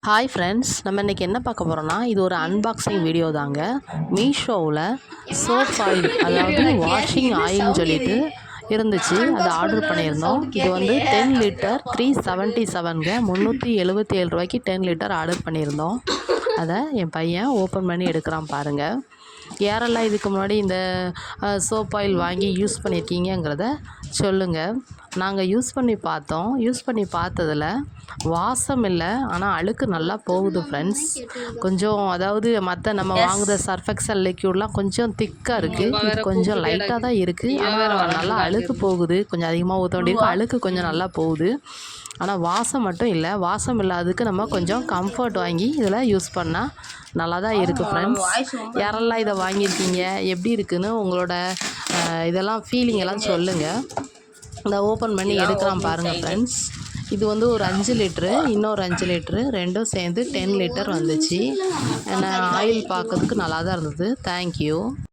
Hi friends, நம்ம இன்றைக்கி என்ன பார்க்க போகிறோன்னா, இது ஒரு அன்பாக்சிங் வீடியோ தாங்க. மீஷோவில் சோப் ஆயில், அதாவது வாஷிங் ஆயில்னு சொல்லிட்டு இருந்துச்சு. அதை ஆர்டர் பண்ணியிருந்தோம். இது வந்து 10 லிட்டர் 377ங்க, 377 ரூபாய்க்கு 10 லிட்டர் ஆர்டர் பண்ணியிருந்தோம். அதை என் பையன் ஓப்பன் பண்ணி எடுக்கிறான் பாருங்கள். யாரெல்லாம் இதுக்கு முன்னாடி இந்த சோப் ஆயில் வாங்கி யூஸ் பண்ணியிருக்கீங்கிறத சொல்லுங்கள். நாங்கள் யூஸ் பண்ணி பார்த்ததில் வாசம் இல்லை, ஆனால் அழுக்கு நல்லா போகுது ஃப்ரெண்ட்ஸ். கொஞ்சம் அதாவது மற்ற நம்ம வாங்குகிற சர்ஃபெக்சல் லிக்யூட்லாம் கொஞ்சம் திக்காக இருக்குது, இது கொஞ்சம் லைட்டாக தான் இருக்குது. ஆனால் நல்லா அழுக்கு போகுது. கொஞ்சம் அதிகமாக ஊற்ற வேண்டியிருக்கு, அழுக்கு கொஞ்சம் நல்லா போகுது. ஆனால் வாசம் மட்டும் இல்லை. வாசம் இல்லாததுக்கு நம்ம கொஞ்சம் கம்ஃபர்ட் வாங்கி இதில் யூஸ் பண்ணால் நல்லா தான் இருக்குது ஃப்ரெண்ட்ஸ். யாரெல்லாம் இதை வாங்கியிருக்கீங்க, எப்படி இருக்குதுன்னு உங்களோட இதெல்லாம் ஃபீலிங் எல்லாம் சொல்லுங்கள். இதை ஓப்பன் பண்ணி எடுக்கலாம் பாருங்கள் ஃப்ரெண்ட்ஸ். இது வந்து ஒரு 5 லிட்ரு, இன்னொரு 5 லிட்ரு, ரெண்டும் சேர்ந்து 10 லிட்டர் வந்துச்சு. ஆயில் பார்க்கறதுக்கு நல்லா தான் இருந்தது. தேங்க்யூ.